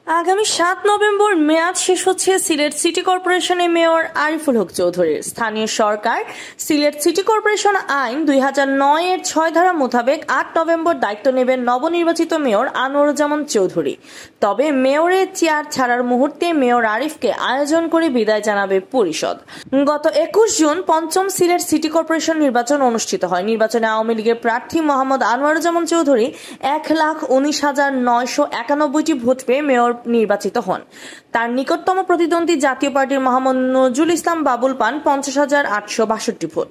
আগামী ৭ নভেম্বর মেয়াদ শেষ হচ্ছে সিলেট সিটি কর্পোরেশনের মেয়র আরিফুল হক চৌধুরীর। স্থানীয় সরকার সিলেট সিটি কর্পোরেশন আইন ২০০৯ এর ৬ ধারা মোতাবেক ৮ নভেম্বর দায়িত্ব নেবেন নবনির্বাচিত মেয়র আনোয়ারুজ্জামান চৌধুরী। তবে মেয়রের চেয়ার ছাড়ার মুহূর্তে মেয়র আরিফকে আয়োজন করে বিদায় জানাবে পরিষদ। গত ২১ জুন পঞ্চম সিলেট সিটি কর্পোরেশন নির্বাচন অনুষ্ঠিত হয়। নির্বাচনে আওয়ামী লীগের প্রার্থী মোহাম্মদ আনোয়ারুজ্জামান চৌধুরী ১,১৯,৯৯১টি ভোট পেয়ে মেয়র নির্বাচিত হন। তার নিকটতম প্রতিদ্বন্দ্বী জাতীয় পার্টির মোহাম্মদ নজরুল ইসলাম বাবুল পান ৫০,৮৬২ ভোট।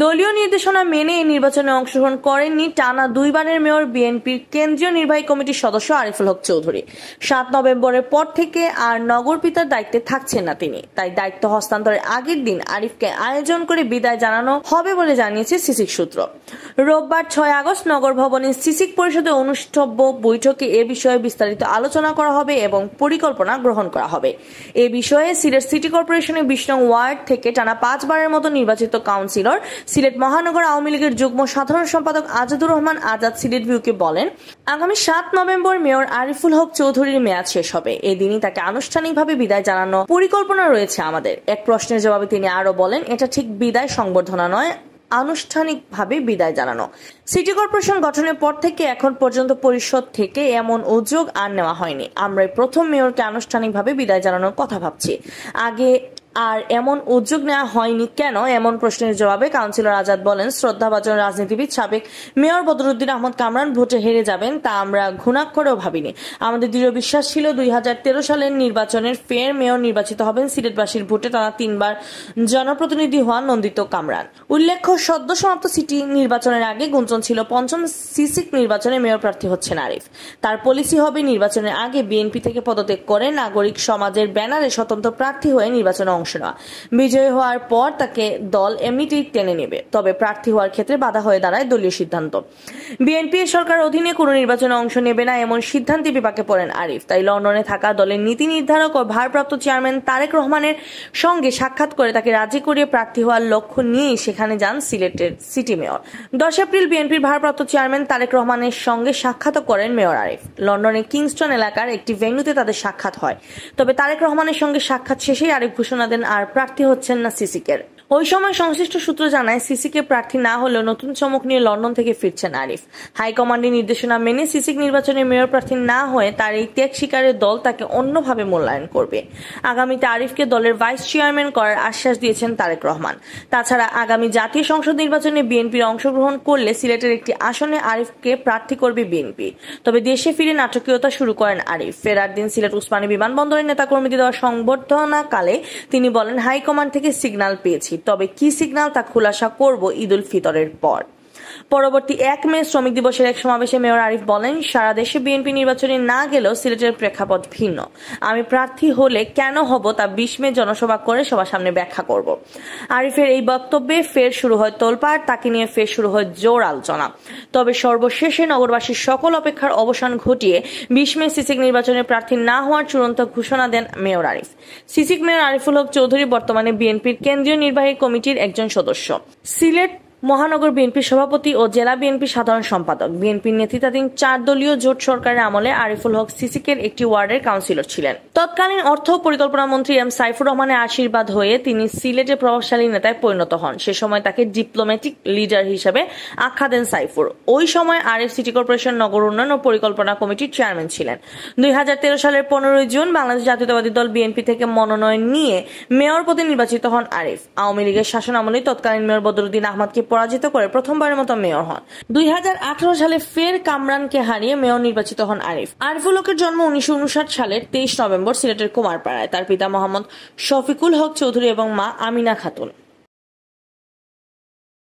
দলীয় নির্দেশনা মেনে এই নির্বাচনে অংশগ্রহণ করেননি টানা দুইবারের মেয়র বিএনপির কেন্দ্রীয় নির্বাহী কমিটির সদস্য আরিফুল হক চৌধুরী। ৭ নভেম্বরের পর থেকে আর নগর পিতার দায়িত্বে থাকছেন না তিনি। তাই দায়িত্ব হস্তান্তরের আগের দিন আরিফকে আয়োজন করে বিদায় জানানো হবে বলে জানিয়েছে সিসিক সূত্র। রোববার ৬ আগস্ট নগর ভবনে সিসিক পরিষদে অনুষ্ঠিতব্য বৈঠকে এ বিষয়ে বিস্তারিত আলোচনা করা হবে এবং পরিকল্পনা গ্রহণ করা হবে। এ বিষয়ে সিলেট সিটি কর্পোরেশনের ২০ নং ওয়ার্ড থেকে টানা ৫ বারের মতো নির্বাচিত কাউন্সিলর সিলেট মহানগর আওয়ামী লীগের যুগ্ম সাধারণ সম্পাদক আজাদুর রহমান আজাদ সিলেটভিউকে বলেন, আগামী ৭ নভেম্বর মেয়র আরিফুল হক চৌধুরীর মেয়াদ শেষ হবে। এদিনই তাকে আনুষ্ঠানিকভাবে বিদায় জানানো পরিকল্পনা রয়েছে আমাদের। এক প্রশ্নের জবাবে তিনি আরো বলেন, এটা ঠিক বিদায় সংবর্ধনা নয়, আনুষ্ঠানিকভাবে বিদায় জানানো। সিটি কর্পোরেশন গঠনের পর থেকে এখন পর্যন্ত পরিষদ থেকে এমন উদ্যোগ আর নেওয়া হয়নি। আমরাই প্রথম মেয়রকে আনুষ্ঠানিকভাবে বিদায় জানানোর কথা ভাবছি। আগে আর এমন উদ্যোগ নেওয়া হয়নি কেন? এমন প্রশ্নের জবাবে কাউন্সিলর আজাদ বলেন, শ্রদ্ধাভাজন রাজনীতিবিদ সাবেক মেয়র বদরুদ্দিন আহমদ কামরান ভোটে হেরে যাবেন তা আমরা ঘুণাক্ষরেও ভাবিনি। আমাদের দৃঢ় বিশ্বাস ছিল ২০১৩ সালের নির্বাচনের ফের মেয়র নির্বাচিত হবেন সিলেটবাসীর ভোটে টানা ৩ বার জনপ্রতিনিধি হওয়া নন্দিত কামরান। উল্লেখ্য, সদ্য সমাপ্ত সিটি নির্বাচনের আগে গুঞ্জন ছিল পঞ্চম সিসিক নির্বাচনে মেয়র প্রার্থী হচ্ছেন আরিফ। তার পলিসি হবে নির্বাচনের আগে বিএনপি থেকে পদত্যাগ করে নাগরিক সমাজের ব্যানারে স্বতন্ত্র প্রার্থী হয়ে নির্বাচনে অংশ নেওয়া। বিজয়ী হওয়ার পর তাকে দল এমনিতেই টেনে নেবে। তবে প্রার্থী হওয়ার ক্ষেত্রে বাধা হয়ে দাঁড়ায় দলীয় সিদ্ধান্ত। বিএনপি সরকার অধীনে কোনো নির্বাচনে অংশ নেবে না এমন সিদ্ধান্তে বিপাকে পড়েন আরিফ। তাই লন্ডনে থাকা দলের নীতি নির্ধারক ও ভারপ্রাপ্ত চেয়ারম্যান তারেক রহমানের সঙ্গে সাক্ষাৎ করে তাকে রাজি করিয়ে প্রার্থী হওয়ার লক্ষ্য নিয়েই সেখানে যান সিলেটের সিটি মেয়র। ১০ এপ্রিল বিএনপির ভারপ্রাপ্ত চেয়ারম্যান তারেক রহমানের সঙ্গে সাক্ষাৎ করেন মেয়র আরিফ। লন্ডনের কিংস্টন এলাকার একটি ভেন্যুতে তাদের সাক্ষাৎ হয়। তবে তারেক রহমানের সঙ্গে সাক্ষাৎ শেষেই আরিফ ঘোষণা দেন আর প্রার্থী হচ্ছেন না সিসিকের। ওই সময় সংশ্লিষ্ট সূত্র জানায়, সিসিকে প্রার্থী না হলেও নতুন চমক নিয়ে লন্ডন থেকে ফিরছেন আরিফ। হাইকমান্ডের নির্দেশনা মেনে সিসিক নির্বাচনে মেয়র প্রার্থী না হয়ে তার এই ত্যাগ শিকারের দল তাকে অন্যভাবে মূল্যায়ন করবে। আগামীতে আরিফকে দলের ভাইস চেয়ারম্যান করার আশ্বাস দিয়েছেন তারেক রহমান। তাছাড়া আগামী জাতীয় সংসদ নির্বাচনে বিএনপির অংশগ্রহণ করলে সিলেটের একটি আসনে আরিফকে প্রার্থী করবে বিএনপি। তবে দেশে ফিরে নাটকীয়তা শুরু করেন আরিফ। ফেরার দিন সিলেট উসমানী বিমানবন্দরের নেতাকর্মীদের দেওয়া সংবর্ধনাকালে তিনি বলেন, হাইকমান্ড থেকে সিগন্যাল পেয়েছি, তবে কি সিগন্যাল তা খুলাসা করব ঈদ উল ফিতরের পর। পরবর্তী ১ মে শ্রমিক দিবসের এক সমাবেশে মেয়র আরিফ বলেন, সারা দেশে বিএনপি নির্বাচনে না গেলেও সিলেটের প্রেক্ষাপট ভিন্ন। আমি প্রার্থী হলে কেন হব তা ২০ মে জনসভা করে সবার সামনে ব্যাখ্যা করব। আরিফের এই বক্তব্যে ফের শুরু হয় তোলপাড়, তাকে নিয়ে ফের শুরু হয় জোর আলোচনা। তবে সর্বশেষে নগরবাসীর সকল অপেক্ষার অবসান ঘটিয়ে ২০ মে সিসিক নির্বাচনে প্রার্থী না হওয়ার চূড়ান্ত ঘোষণা দেন মেয়র আরিফ। সিসিক মেয়র আরিফুল হক চৌধুরী বর্তমানে বিএনপির কেন্দ্রীয় নির্বাহী কমিটির একজন সদস্য, সিলেট মহানগর বিএনপির সভাপতি ও জেলা বিএনপির সাধারণ সম্পাদক। বিএনপির নেতৃত্বাধীন ৪ দলীয় জোট সরকারের আমলে আরিফুল হক সিসিকের একটি ওয়ার্ডের কাউন্সিলর ছিলেন। তৎকালীন অর্থ ও পরিকল্পনা মন্ত্রী এম সাইফুর রহমানের আশীর্বাদ হয়ে তিনি সিলেটের প্রভাবশালী নেতায় পরিণত হন। সে সময় তাকে ডিপ্লোম্যাটিক লিডার হিসেবে আখ্যা দেন সাইফুর। ওই সময় আরিফ সিটি কর্পোরেশন নগর উন্নয়ন ও পরিকল্পনা কমিটির চেয়ারম্যান ছিলেন। ২০১৩ সালের ১৫ জুন বাংলাদেশ জাতীয়তাবাদী দল বিএনপি থেকে মনোনয়ন নিয়ে মেয়র পদে নির্বাচিত হন আরিফ। আওয়ামী লীগের শাসন আমলে তৎকালীন মেয়র বদরুদ্দিন আহমদকে পরাজিত করে প্রথমবারের মতো মেয়র হন। ২০১৮ সালে ফের কামরানকে হারিয়ে মেয়র নির্বাচিত হন আরিফ। আরিফুল হকের জন্ম ১৯৫৯ সালের ২৩ নভেম্বর সিলেটের কুমারপাড়ায়। তার পিতা মোহাম্মদ শফিকুল হক চৌধুরী এবং মা আমিনা খাতুন।